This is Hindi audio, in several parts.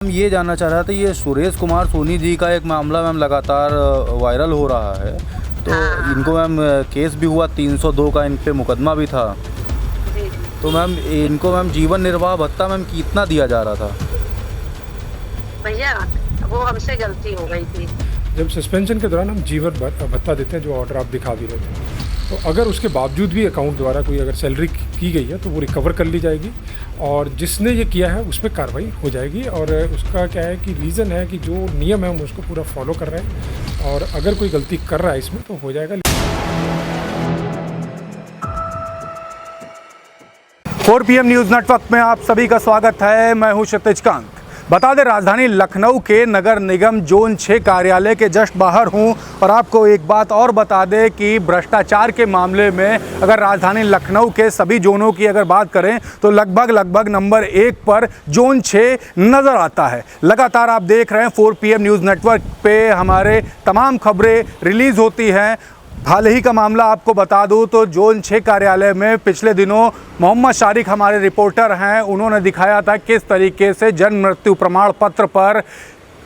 हम ये जानना चाह रहा था, ये सुरेश कुमार सोनी जी का एक मामला मैम लगातार वायरल हो रहा है, तो इनको मैम केस भी हुआ 302 का, इन पे मुकदमा भी था। जी। तो मैम इनको मैम जीवन निर्वाह भत्ता मैम कितना दिया जा रहा था? भैया वो हमसे गलती हो गई थी। जब सस्पेंशन के दौरान हम जीवन भत्ता देते हैं, जो ऑर्डर आप दिखा भी रहे थे, तो अगर उसके बावजूद भी अकाउंट द्वारा कोई अगर सैलरी की गई है तो वो रिकवर कर ली जाएगी और जिसने ये किया है उस पर कार्रवाई हो जाएगी। और उसका क्या है कि रीज़न है कि जो नियम है हम उसको पूरा फॉलो कर रहे हैं और अगर कोई गलती कर रहा है इसमें तो हो जाएगा। 4 PM न्यूज़ नेटवर्क में आप सभी का स्वागत है। मैं हूं क्षितिज कांत। बता दें, राजधानी लखनऊ के नगर निगम जोन 6 कार्यालय के जस्ट बाहर हूं और आपको एक बात और बता दें कि भ्रष्टाचार के मामले में अगर राजधानी लखनऊ के सभी जोनों की अगर बात करें तो लगभग नंबर 1 पर जोन 6 नज़र आता है। लगातार आप देख रहे हैं 4 PM न्यूज़ नेटवर्क पे हमारे तमाम खबरें रिलीज़ होती हैं। हाल ही का मामला आपको बता दूं तो जोन 6 कार्यालय में पिछले दिनों मोहम्मद शारिक हमारे रिपोर्टर हैं, उन्होंने दिखाया था किस तरीके से जन्म मृत्यु प्रमाण पत्र पर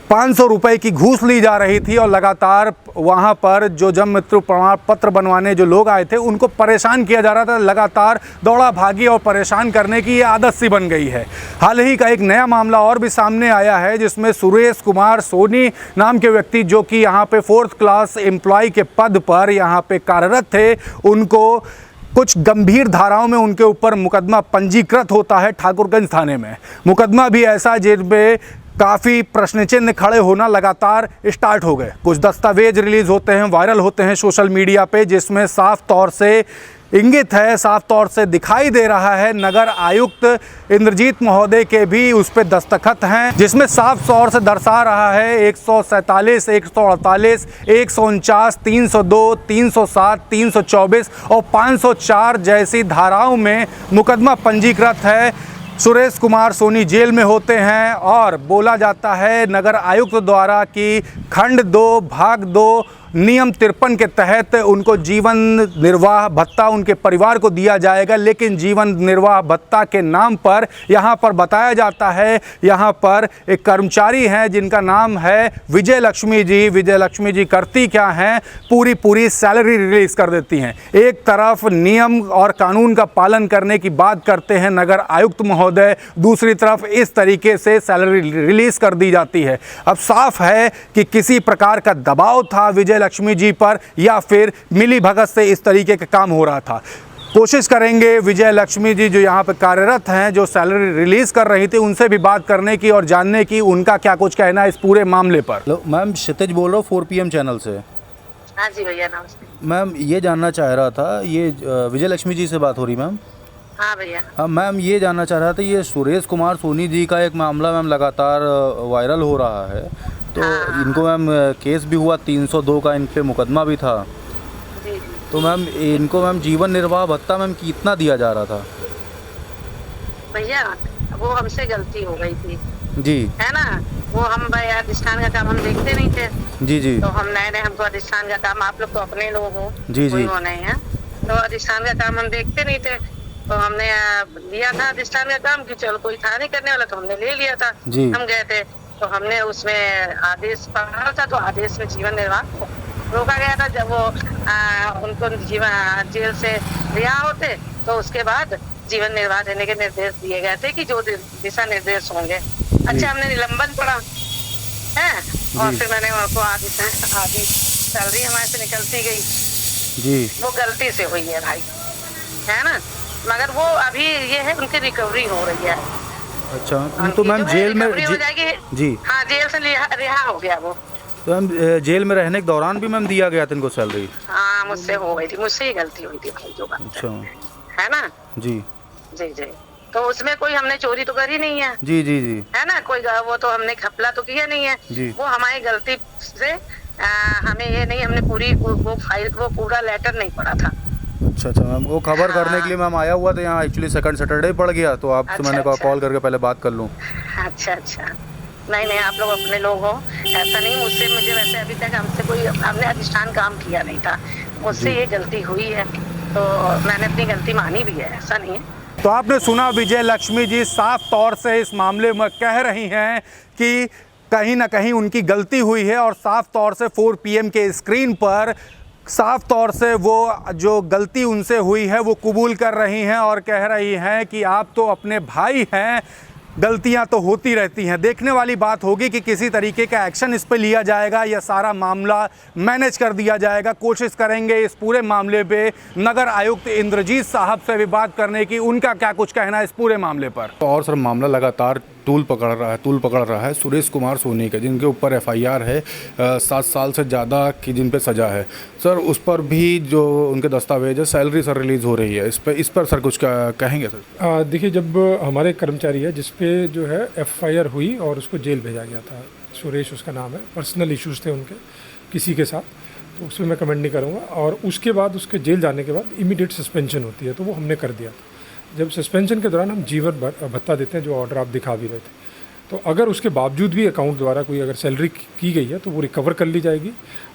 500 रुपये की घूस ली जा रही थी और लगातार वहां पर जो जन्म मृत्यु प्रमाण पत्र बनवाने जो लोग आए थे उनको परेशान किया जा रहा था। लगातार दौड़ा भागी और परेशान करने की ये आदत सी बन गई है। हाल ही का एक नया मामला और भी सामने आया है जिसमें सुरेश कुमार सोनी नाम के व्यक्ति, जो कि यहाँ पे 4th क्लास एम्प्लॉय के पद पर यहाँ पे कार्यरत थे, उनको कुछ गंभीर धाराओं में उनके ऊपर मुकदमा पंजीकृत होता है ठाकुरगंज थाने में। मुकदमा भी ऐसा जिसमें काफ़ी प्रश्न चिन्ह खड़े होना लगातार स्टार्ट हो गए। कुछ दस्तावेज रिलीज़ होते हैं, वायरल होते हैं सोशल मीडिया पे, जिसमें साफ तौर से इंगित है, साफ तौर से दिखाई दे रहा है नगर आयुक्त इंद्रजीत महोदय के भी उस पर दस्तखत हैं, जिसमें साफ तौर से दर्शा रहा है 147, 148, 149, 302, 307, 324 और 504 जैसी धाराओं में मुकदमा पंजीकृत है। सुरेश कुमार सोनी जेल में होते हैं और बोला जाता है नगर आयुक्त द्वारा कि खंड 2 भाग 2 नियम 53 के तहत उनको जीवन निर्वाह भत्ता उनके परिवार को दिया जाएगा। लेकिन जीवन निर्वाह भत्ता के नाम पर यहाँ पर बताया जाता है, यहाँ पर एक कर्मचारी हैं जिनका नाम है विजय लक्ष्मी जी। विजय लक्ष्मी जी करती क्या हैं, पूरी सैलरी रिलीज़ कर देती हैं। एक तरफ नियम और कानून का पालन करने की बात करते हैं नगर आयुक्त महोदय, दूसरी तरफ इस तरीके से सैलरी रिलीज़ कर दी जाती है। अब साफ है कि किसी प्रकार का दबाव था विजय लक्ष्मी जी पर या फिर मिली भगत से इस तरीके का काम हो रहा था। कोशिश करेंगे विजय लक्ष्मी जी जो यहाँ पे कार्यरत हैं, जो सैलरी रिलीज़ कर रही थी, उनसे भी बात करने की और जानने की उनका क्या कुछ कहना है इस पूरे मामले पर। हेलो मैम, क्षितिज बोल रहा हूँ 4 PM चैनल से। हाँ जी भैया, नमस्ते। मैम ये जानना चाह रहा था, ये विजय लक्ष्मी जी से बात हो रही मैम? हाँ भैया। हाँ मैम, ये जानना चाह रहा था, ये सुरेश कुमार सोनी जी का एक मामला मैम लगातार वायरल हो रहा है, तो इनको मैम केस भी हुआ 302 का, इन पे मुकदमा भी था। जी। तो मैम इनको मैम जीवन निर्वाह भत्ता मैम कितना दिया जा रहा था? भैया वो हमसे गलती हो गई थी, जी है ना। वो हम भैया अधिष्ठान का काम हम देखते नहीं थे। जी तो हम नए हमको अधिष्ठान का काम, आप लोग तो अपने लोग हो, जी कोई वो नहीं है, तो अधिष्ठान का काम हम देखते नहीं थे। तो हमने लिया था अधिष्ठान का काम कि चलो कोई था नहीं करने वाला, तो हमने ले लिया था। जी। हम गए थे तो हमने उसमें आदेश पढ़ा था, तो आदेश में जीवन निर्वाह रोका गया था। जब वो उनको जीवन जेल से रिहा होते तो उसके बाद जीवन निर्वाह देने के निर्देश दिए गए थे कि जो दिशा निर्देश होंगे। अच्छा, हमने निलंबन पढ़ा है और फिर मैंने उनको आधी सैलरी हमारे से निकलती गई। जी। वो गलती से हुई है भाई, है ना। मगर वो अभी ये है उनकी रिकवरी हो रही है। अच्छा, तो मैम जेल में हो जाएगी जी। हाँ, जेल से रिहा हो गया वो। तो मैम जेल में रहने के दौरान भी मैम दिया गया था इनको सैलरी? हाँ, मुझसे हो गई थी, मुझसे ही गलती हुई थी भाई, जो बात अच्छा, है ना। जी जी जी। तो उसमें कोई हमने चोरी तो करी नहीं है। जी जी जी, है ना, कोई वो तो हमने घपला तो किया नहीं है जी। वो हमारी गलती से हमें ये नहीं, हमने पूरी वो फाइल, वो पूरा लेटर नहीं पढ़ा था। अच्छा मैम, वो खबर करने के लिए मैम आया हुआ था यहाँ, एक्चुअली सेकंड सैटरडे पड़ गया तो आपसे मैंने कहा कॉल करके पहले बात कर लूँ। अच्छा, नहीं, आप लोग अपने लोग हो, ऐसा नहीं। मुझे वैसे अभी तक हमने अधिष्ठान काम किया नहीं था, मुझसे ये गलती हुई है तो मैंने अपनी गलती मानी भी है, ऐसा नहीं है। तो आपने सुना विजय लक्ष्मी जी साफ तौर से इस मामले में कह रही हैं कि कहीं ना कहीं उनकी गलती हुई है और साफ तौर से 4 PM के स्क्रीन पर साफ तौर से वो जो गलती उनसे हुई है वो कबूल कर रही हैं और कह रही हैं कि आप तो अपने भाई हैं, गलतियां तो होती रहती हैं। देखने वाली बात होगी कि किसी तरीके का एक्शन इस पे लिया जाएगा या सारा मामला मैनेज कर दिया जाएगा। कोशिश करेंगे इस पूरे मामले पे नगर आयुक्त इंद्रजीत साहब से भी बात करने की, उनका क्या कुछ कहना है इस पूरे मामले पर। और सर मामला लगातार तूल पकड़ रहा है सुरेश कुमार सोनी का, जिनके ऊपर FIR है 7 साल से ज़्यादा की, जिन पे सज़ा है। सर उस पर भी जो उनके दस्तावेज है, सैलरी सर रिलीज़ हो रही है, इस पर सर कुछ कहेंगे सर? देखिए, जब हमारे कर्मचारी है जिस पे जो है FIR हुई और उसको जेल भेजा गया था, सुरेश उसका नाम है, पर्सनल इश्यूज़ थे उनके किसी के साथ, तो उसमें मैं कमेंट नहीं करूँगा। और उसके बाद उसके जेल जाने के बाद इमीडिएट सस्पेंशन होती है, तो वो हमने कर दिया था। जब सस्पेंशन के दौरान हम जीवन भत्ता देते हैं, जो ऑर्डर आप दिखा भी रहे थे, तो अगर उसके बावजूद भी अकाउंट द्वारा कोई अगर सैलरी की गई है तो वो रिकवर कर ली जाएगी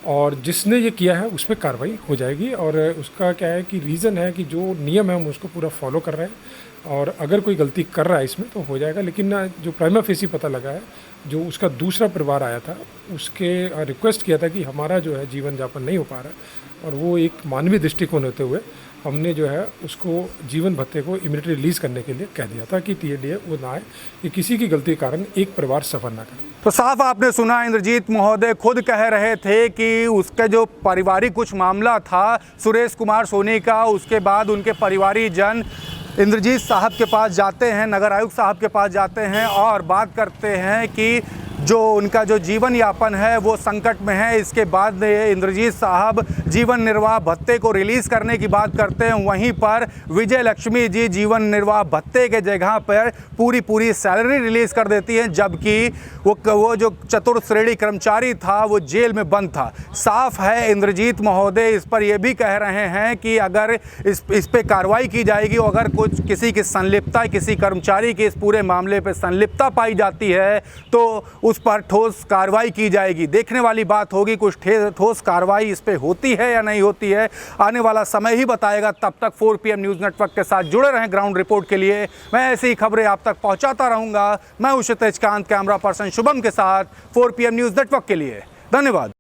और जिसने ये किया है उस पर कार्रवाई हो जाएगी। और उसका क्या है कि रीज़न है कि जो नियम है हम उसको पूरा फॉलो कर रहे हैं और अगर कोई गलती कर रहा है इसमें तो हो जाएगा। लेकिन जो प्राइमा फेसी पता लगा है, जो उसका दूसरा परिवार आया था उसके रिक्वेस्ट किया था कि हमारा जो है जीवन यापन नहीं हो पा रहा है, और वो एक मानवीय दृष्टिकोण होते हुए हमने जो है उसको जीवन भत्ते को इमीडिएटली रिलीज़ करने के लिए कह दिया था कि TADA वो ना आए, कि किसी की गलती के कारण एक परिवार सफ़र ना करे। तो साफ आपने सुना, इंद्रजीत महोदय खुद कह रहे थे कि उसका जो पारिवारिक कुछ मामला था सुरेश कुमार सोनी का, उसके बाद उनके परिवारी जन इंद्रजीत साहब के पास जाते हैं, नगर आयुक्त साहब के पास जाते हैं और बात करते हैं कि जो उनका जो जीवन यापन है वो संकट में है। इसके बाद इंद्रजीत साहब जीवन निर्वाह भत्ते को रिलीज़ करने की बात करते हैं। वहीं पर विजय लक्ष्मी जी जीवन निर्वाह भत्ते के जगह पर पूरी सैलरी रिलीज़ कर देती हैं, जबकि वो जो चतुर्थ श्रेणी कर्मचारी था वो जेल में बंद था। साफ है इंद्रजीत महोदय इस पर यह भी कह रहे हैं कि अगर इस पे कार्रवाई की जाएगी, अगर कुछ किसी की संलिप्तता, किसी कर्मचारी की इस पूरे मामले पर संलिप्तता पाई जाती है तो उस पर ठोस कार्रवाई की जाएगी। देखने वाली बात होगी कुछ ठोस कार्रवाई इस पे होती है या नहीं होती है, आने वाला समय ही बताएगा। तब तक 4 PM न्यूज़ नेटवर्क के साथ जुड़े रहें ग्राउंड रिपोर्ट के लिए। मैं ऐसी ही खबरें आप तक पहुंचाता रहूंगा। मैं हूं क्षितिज कांत, कैमरा पर्सन शुभम के साथ 4 PM न्यूज़ नेटवर्क के लिए। धन्यवाद।